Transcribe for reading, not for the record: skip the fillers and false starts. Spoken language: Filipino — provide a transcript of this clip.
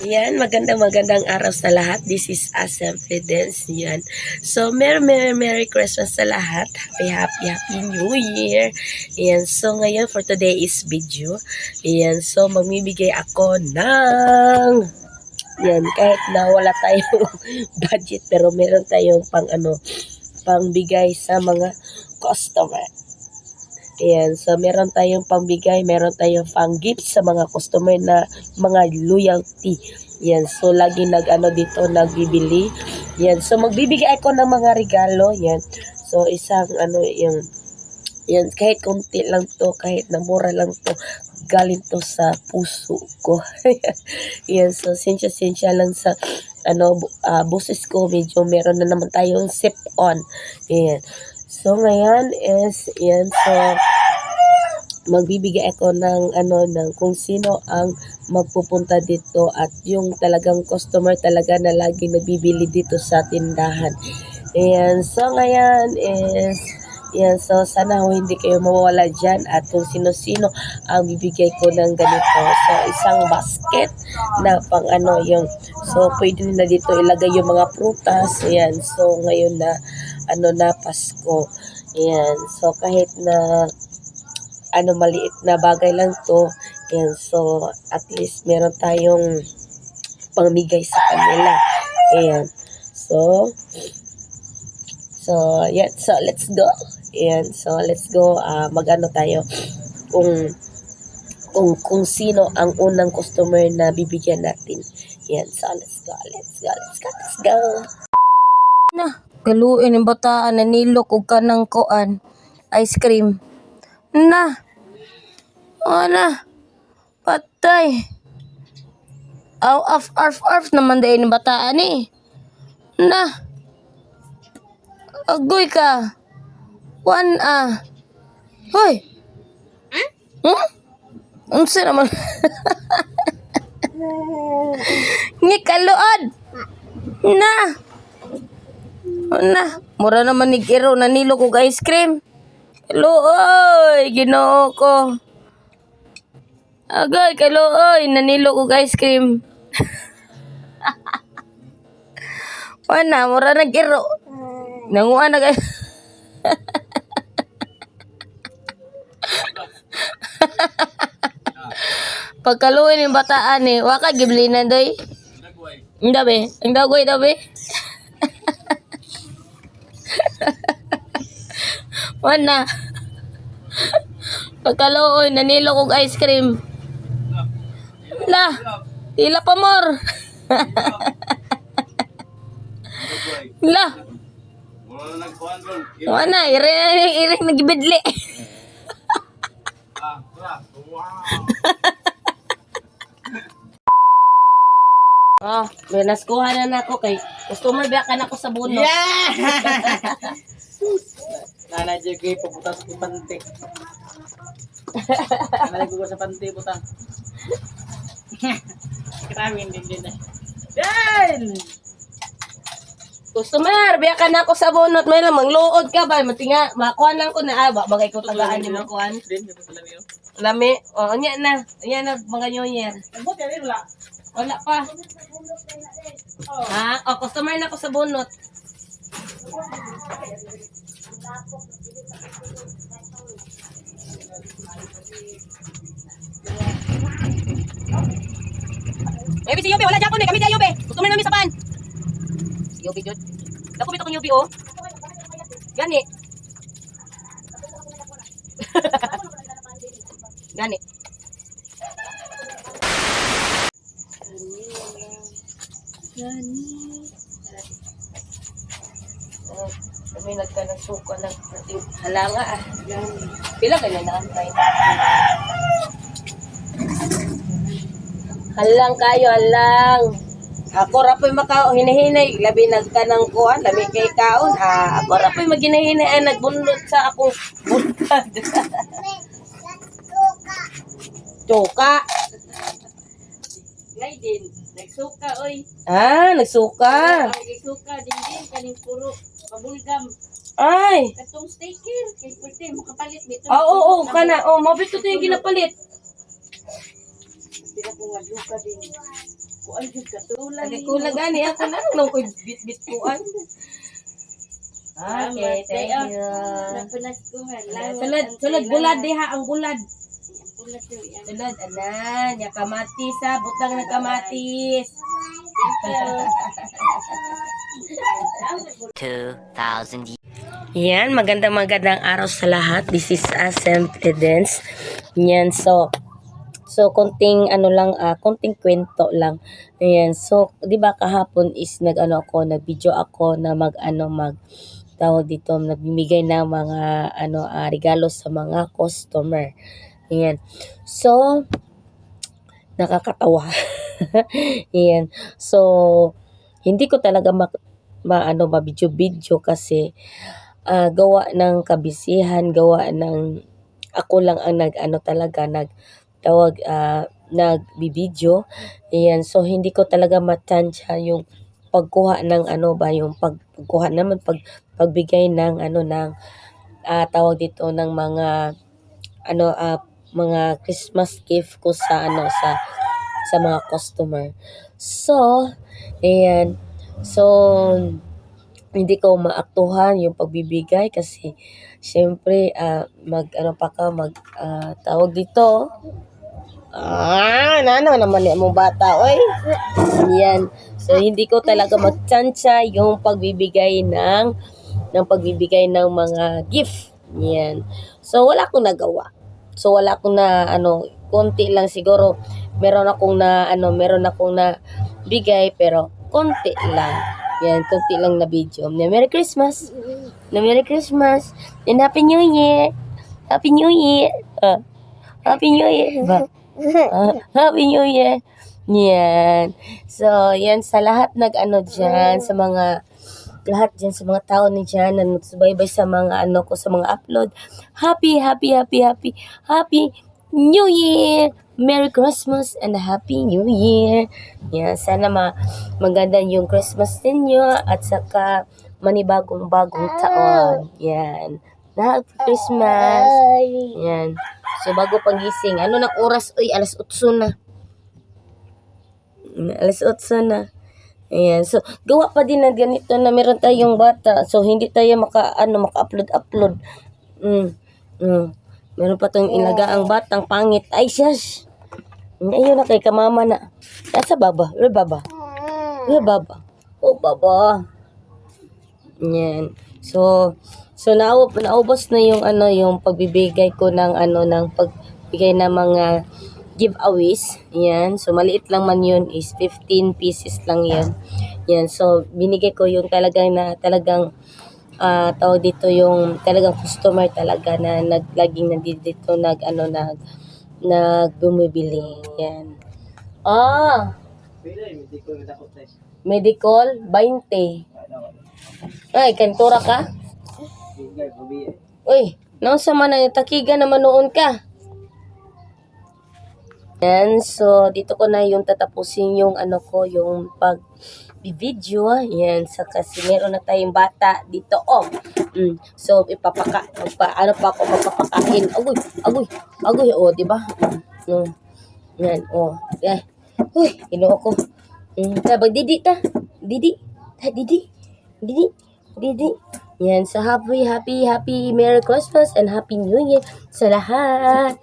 Magandang araw sa lahat. This is Assembly Dance. Yan. So, Merry Christmas sa lahat. Happy New Year. Yan. So, ngayon for today is video. Yan. So, mamimigay ako ng kahit na wala tayong budget pero meron tayong pangbigay sa mga customer. Ayan, so meron tayong pangbigay, meron tayong pang-gift sa mga customer na mga loyalty. Yan, so lagi dito nagbibili. Yan, so magbibigay ako ng mga regalo. Yan, so isang yan, kahit konti lang to, kahit na mura lang to, galing to sa puso ko. Yan, so sensya lang sa boses ko, medyo meron na naman tayong sip on. Yan. So ngayon is so magbibigay ako ng kung sino ang magpupunta dito at yung talagang customer talaga na lagi nagbibili dito sa tindahan. Ayan, so ngayon is so sana hindi kayo mawawala dyan at kung sino-sino ang bibigay ko ng ganito. So isang basket na pang so pwede na dito ilagay yung mga prutas. Ayan, so ngayon na na Pasko. Ayan, so kahit na maliit na bagay lang to. Ayan, so at least meron tayong pangmigay sa kanila. Ayan, so let's go. Ayan, so let's go. Tayo kung sino ang unang customer na bibigyan natin. Ayan, so let's go. Na, galuin yung bataan na nilok og kanang koan, ice cream. Na, patay. Arf naman dahil yung bataan eh. Na, agoy ka. Hoy. Unsa naman? Ngikaluod. Na, mura naman ni Giro na nilo kog ice cream. Hello, oy, Ginoo ko. Agay, oy, nanilo kog ice cream. Mura na Giro. Nanguha na kay. Pagkaluin yung bataan eh, waka giblinan doy. Ang dagoy. Pagkaluoy nanilo kog ice cream. Ila pa more. Ire nagibidli. May naskuha na nako kay customer ba ka nako sa buno. Nana jegi pupunta sa pante. Nana ko sa pante puta. Grabe din na. Dan! Customer, biya ka nako sa bunot, may lamang luod ka ba? Matinga, makuha lang ko na bagay ko tagaan ni makuha. Din ko pala niyo. Lami, nya na mga New Year. Ano tani wala? Wala pa. Customer na ko sa bunot. Maybe si Yobe, wala dyan ko kami dyan Yobe. Customer namin sa pan. Si Yobe jud. Dako bito kong Yobe oh. Gani. Gani. Kami nagkanasuka ng halanga Pila ganyan na antay. Halang kayo. Ako rapoy hinahinay. Labi nagkanang kuhan. Labi kay kaon. Ako rapoy maghinahinay. Nagbunod sa akong buntad. Choka. Ngay din, nagsuka oy. Nagsuka. Nagsuka din kaning puro pabulgam. Ay. Katong sticker kay pwede makapalit bito. Oo, kana. Mabit ko 'yung ginapalit. Sila po nga din. Kuan jud katulang. Lagi ko lang gani ako na lang ko bit-bit kuan. Okay, thank you. Napunas ko nga. Sulod bulad diha ang bulad. Bulad to yan. Sulod anan, ya kamatis ha, butang na kamatis. 2,000 years. Yan, magandang araw sa lahat. This is Assembly Dance. Yan, so konting konting kwento lang. Ayan, so 'di ba kahapon is nag-video ako na tawag dito, nagbibigay ng mga regalo sa mga customer. Ayan. So nakakatawa. Ayan. So hindi ko talaga ma-video kasi gawa ng kabisihan, gawa ng ako lang ang nagbibideo. Ayan, so hindi ko talaga matansya yung pagkuha ng pagbigay ng tawag dito ng mga Christmas gift ko sa mga customer. So, ayan. So, hindi ko maaktuhan yung pagbibigay kasi syempre tawag dito. Naman mo bata, oy. Yan. So hindi ko talaga magtsansya yung pagbibigay ng mga gift. Yan. So wala akong nagawa. So wala akong konti lang siguro. Meron akong na bigay pero konti lang. Yan, konti lang na video. Merry Christmas. Merry Christmas. And Happy New Year. Happy New Year. Happy New Year. Happy New Year. Yan. So, yan sa lahat dyan, sa mga tao ni dyan na nagsubaybay sa mga sa mga upload. Happy New Year. Merry Christmas and Happy New Year. Yan, sana maganda yung Christmas ninyo at saka manibagong taon. Yan. Happy Christmas. Yan. So, bago pagising. Ng oras? Uy, alas 8 na. Alas 8 na. Ayan. So, gawa pa din na ganito na meron tayong bata. So, hindi tayo maka-upload. Meron pa tayong ilagaang batang pangit. Ay, shush. Ayun na kay kamama na. Nasa baba. Where baba? Oh, baba. Yan. So naubos na yung pagbibigay ko ng pagbigay ng mga giveaways. Yan. So maliit lang man yun, is 15 pieces lang yan. Yan. So binigay ko yung talagang tawag dito yung talagang customer talaga na laging nandito bumibili. Yan. Medical 20. Ay, kantura ka? Uy, nausa man na takiga naman noon ka. Yan, so dito ko na yung tatapusin yung yung pag-video. Yan, sa kasi meron na tayong bata dito. So ipapaka pa ako papapakain. Agoy, di ba? Yan, yeah. Uy, ino ako. Tabag Didi. Yan, so happy Merry Christmas and Happy New Year sa lahat.